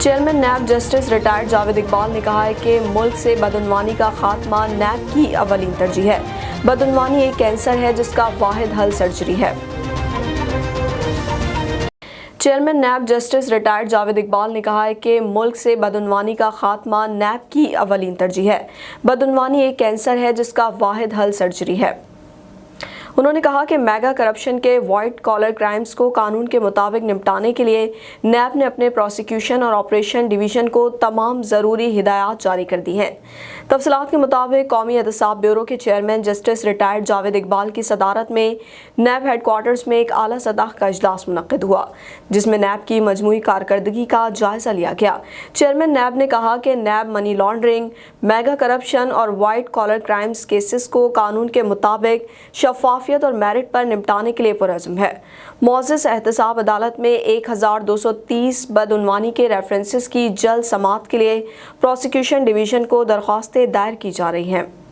Chairman NAB justice retired Javed Iqbal نے کہا ہے کہ ملک سے بدعنوانی کا خاتمہ نیب کی اولین ترجیح ہے۔ بدعنوانی ایک کینسر ہے جس کا واحد حل سرجری ہے۔ Chairman NAB justice retired Javed Iqbal نے کہا ہے کہ ملک سے بدعنوانی کا خاتمہ نیب کی اولین ترجیح ہے۔ بدعنوانی ایک کینسر ہے جس کا واحد حل سرجری ہے۔ انہوں نے کہا کہ میگا کرپشن کے وائٹ کالر کرائمز کو قانون کے مطابق نمٹانے کے لیے نیب نے اپنے پروسیکیوشن اور آپریشن ڈویژن کو تمام ضروری ہدایات جاری کر دی ہیں۔ تفصیلات کے مطابق قومی احتساب بیورو کے chairman justice retired Javed Iqbal کی صدارت میں نیب ہیڈ کوارٹرز میں ایک اعلیٰ سطح کا اجلاس منعقد ہوا، جس میں نیب کی مجموعی کارکردگی کا جائزہ لیا گیا۔ چیئرمین نیب نے کہا کہ NAB money laundering, mega corruption اور وائٹ کالر کرائمز کیسز کو قانون کے مطابق شفافیت اور میرٹ پر نمٹانے کے لیے پرعزم ہے۔ معزز احتساب عدالت میں 1230 بدعنوانی کے ریفرنسز کی جلد سماعت کے لیے پروسیکیوشن ڈویژن کو درخواستیں دائر کی جا رہی ہیں۔